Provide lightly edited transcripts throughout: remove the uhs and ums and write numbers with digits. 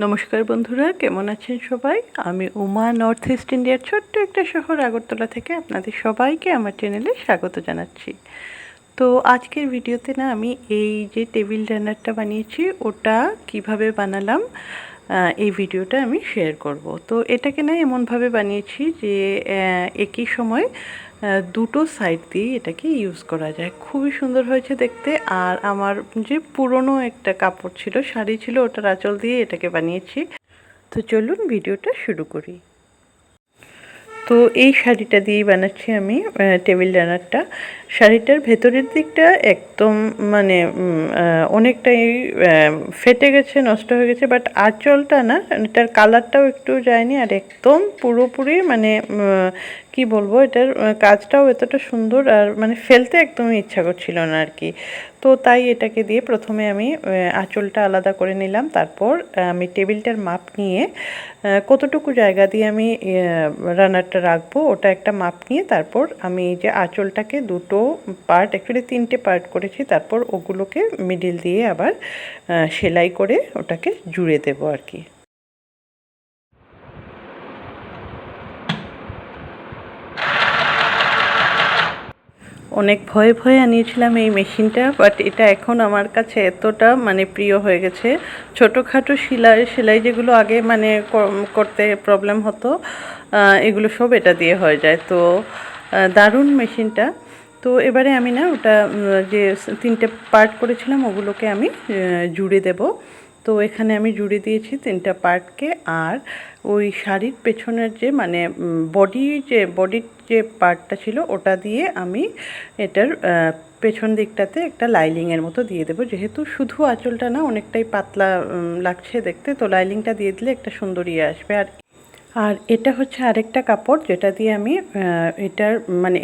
নমস্কার বন্ধুরা, কেমন আছেন সবাই? আমি উমা, নর্থ ইস্ট ইন্ডিয়ার ছোট্ট একটা শহর আগরতলা থেকে আপনাদের সবাইকে আমার চ্যানেলে স্বাগত জানাচ্ছি। তো আজকের ভিডিওতে না আমি এই যে টেবিল রানারটা বানিয়েছি ওটা কিভাবে বানালাম এই ভিডিওটা আমি শেয়ার করব। তো এটাকে না এমনভাবে বানিয়েছি যে একই সময় দুটো সাইড দিয়ে এটাকে ইউজ করা যায়। খুবই সুন্দর হয়েছে দেখতে। আর আমার যে পুরনো একটা কাপড় ছিল, শাড়ি ছিল, ওটার আঁচল দিয়ে এটাকে বানিয়েছি। তো চলুন ভিডিওটা শুরু করি। তো এই শাড়িটা দিয়েই বানাচ্ছি আমি টেবিল রানারটা। শাড়িটার ভেতরের দিকটা একদম মানে অনেকটাই ফেটে গেছে, নষ্ট হয়ে গেছে, বাট আঁচলটা না, এটার কালারটাও একটু যায়নি, আর একদম পুরোপুরি মানে কি বলবো, এটার কাজটাও এতটা সুন্দর, আর মানে ফেলতে একদমই ইচ্ছা করছিল না আর কি। তো তাই এটাকে দিয়ে প্রথমে আমি আঁচলটা আলাদা করে নিলাম। তারপর আমি টেবিলটার মাপ নিয়ে কতটুকু জায়গা দিয়ে আমি রানারটা রাখবো ওটা একটা মাপ নিয়ে তারপর আমি এই যে আঁচলটাকে দুটো পার্ট, অ্যাকচুয়ালি তিনটে পার্ট করেছি, তারপর ওগুলোকে মিডিল দিয়ে আবার সেলাই করে ওটাকে জুড়ে দেবো আর কি। অনেক ভয়ে ভয়ে আনিয়েছিলাম এই মেশিনটা, বাট এটা এখন আমার কাছে এতটা মানে প্রিয় হয়ে গেছে। ছোটোখাটো সেলাই যেগুলো আগে মানে করতে প্রবলেম হতো, এগুলো সব এটা দিয়ে হয়ে যায়। তো দারুণ মেশিনটা। তো এবারে আমি না ওটা যে তিনটে পার্ট করেছিলাম ওগুলোকে আমি জুড়ে দেব। তো এখানে আমি জুড়ে দিয়েছি তিনটা পার্টকে। আর ওই শাড়ির পেছনের যে মানে বডির যে পার্টটা ছিল ওটা দিয়ে আমি এটার পেছন দিকটাতে একটা লাইলিংয়ের মতো দিয়ে দেবো। যেহেতু শুধু আঁচলটা না, অনেকটাই পাতলা লাগছে দেখতে, তো লাইলিংটা দিয়ে দিলে একটা সুন্দর ইয়ে আসবে। আর এটা হচ্ছে আরেকটা কাপড় যেটা দিয়ে আমি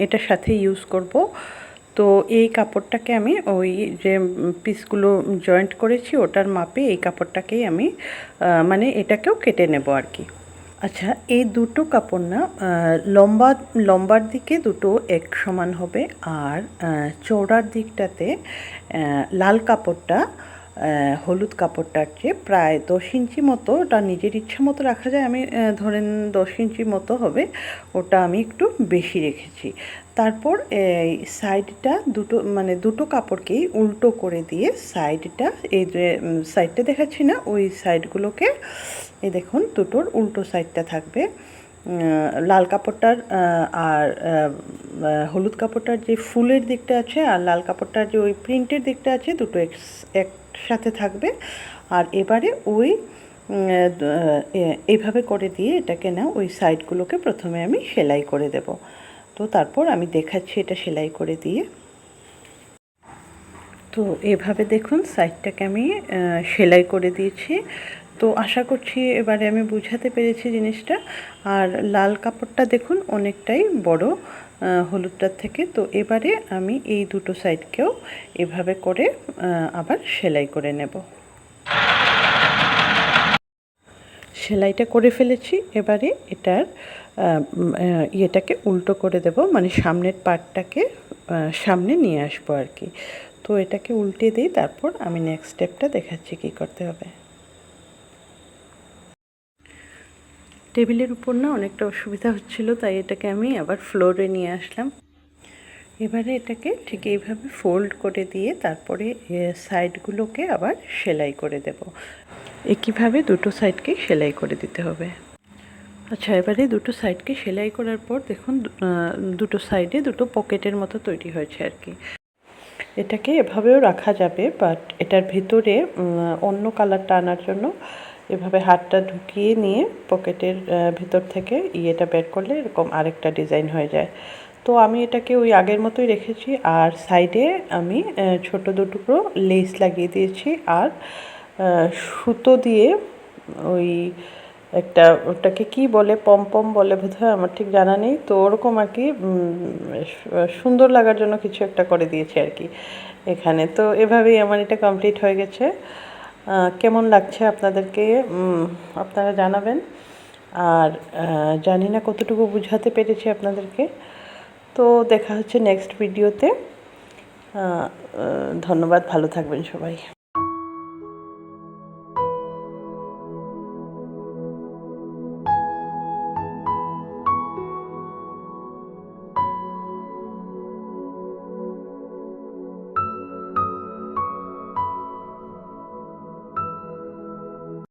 এটার সাথে ইউজ করব। তো এই কাপড়টাকে আমি ওই যে পিসগুলো জয়েন্ট করেছি ওটার মাপে এই কাপড়টাকেই আমি এটাকেও কেটে নেব আর কি। আচ্ছা, এই দুটো কাপড় না লম্বার দিকে দুটো এক সমান হবে, আর চওড়ার দিকটাতে লাল কাপড়টা হলুদ কাপড়টার চেয়ে প্রায় 10 ইঞ্চি মতো, ওটা নিজের ইচ্ছা মতো রাখা যায়। আমি ধরেন 10 ইঞ্চি মতো হবে, ওটা আমি একটু বেশি রেখেছি। তারপর এই সাইডটা দুটো কাপড়কেই উল্টো করে দিয়ে সাইডটা, এই যে সাইডটা দেখাচ্ছি না, ওই সাইডগুলোকে এই দেখুন দুটোর উল্টো সাইডটা থাকবে। লাল কাপড়টার আর হলুদ কাপড়টার যে ফুলের দিকটা আছে আর লাল কাপড়টার যে ওই প্রিন্টের দিকটা আছে, দুটো একসাথে থাকবে। আর এবারে ওই এইভাবে করে দিয়ে এটাকে না ওই সাইডগুলোকে প্রথমে আমি সেলাই করে দেব। তো তারপর আমি দেখাচ্ছি এটা সেলাই করে দিয়ে। তো এভাবে দেখুন সাইডটাকে আমি সেলাই করে দিয়েছি। তো আশা করছি এবারে আমি বুঝাতে পেরেছি জিনিসটা। আর লাল কাপড়টা দেখুন অনেকটাই বড় হলুদটার থেকে। তো এবারে আমি এই দুটো সাইডকেও এভাবে করে আবার সেলাই করে নেব। সেলাইটা করে ফেলেছি। এবারে এটার ইয়েটাকে উল্টো করে দেব, মানে সামনের পার্টটাকে সামনে নিয়ে আসবো আর কি। তো এটাকে উল্টে দিই, তারপর আমি নেক্সট স্টেপটা দেখাচ্ছি কী করতে হবে। টেবিলের উপর না অনেকটা অসুবিধা হচ্ছিল, তাই এটাকে আমি আবার ফ্লোরে নিয়ে আসলাম। এবারে এটাকে ঠিক এইভাবে ফোল্ড করে দিয়ে তারপরে সাইডগুলোকে আবার সেলাই করে দেব। একইভাবে দুটো সাইডকে সেলাই করে দিতে হবে। আচ্ছা, এবারে দুটো সাইডকে সেলাই করার পর দেখুন দুটো সাইডে দুটো পকেটের মতো তৈরি হয়েছে আর কি। এটাকে এভাবেও রাখা যাবে, বাট এটার ভেতরে অন্য কালারটা আনার জন্য এভাবে হাতটা ঢুকিয়ে নিয়ে পকেটের ভেতর থেকে ইয়েটা বের করলে এরকম আরেকটা ডিজাইন হয়ে যায়। তো আমি এটাকে ওই আগের মতোই রেখেছি। আর সাইডে আমি ছোট দুটো লেস লাগিয়ে দিয়েছি, আর সুতো দিয়ে ওই একটা, ওটাকে কি বলে, পম বলে বোধহয়, আমার ঠিক জানা নেই। তো ওরকম আর কি সুন্দর লাগার জন্য কিছু একটা করে দিয়েছি আর কি এখানে। তো এভাবেই আমার এটা কমপ্লিট হয়ে গেছে। কেমন লাগছে আপনাদেরকে আপনারা জানাবেন। আর জানি না কতটুকু বুঝাতে পেরেছি আপনাদেরকে। তো দেখা হচ্ছে নেক্সট ভিডিওতে। ধন্যবাদ, ভালো থাকবেন সবাই।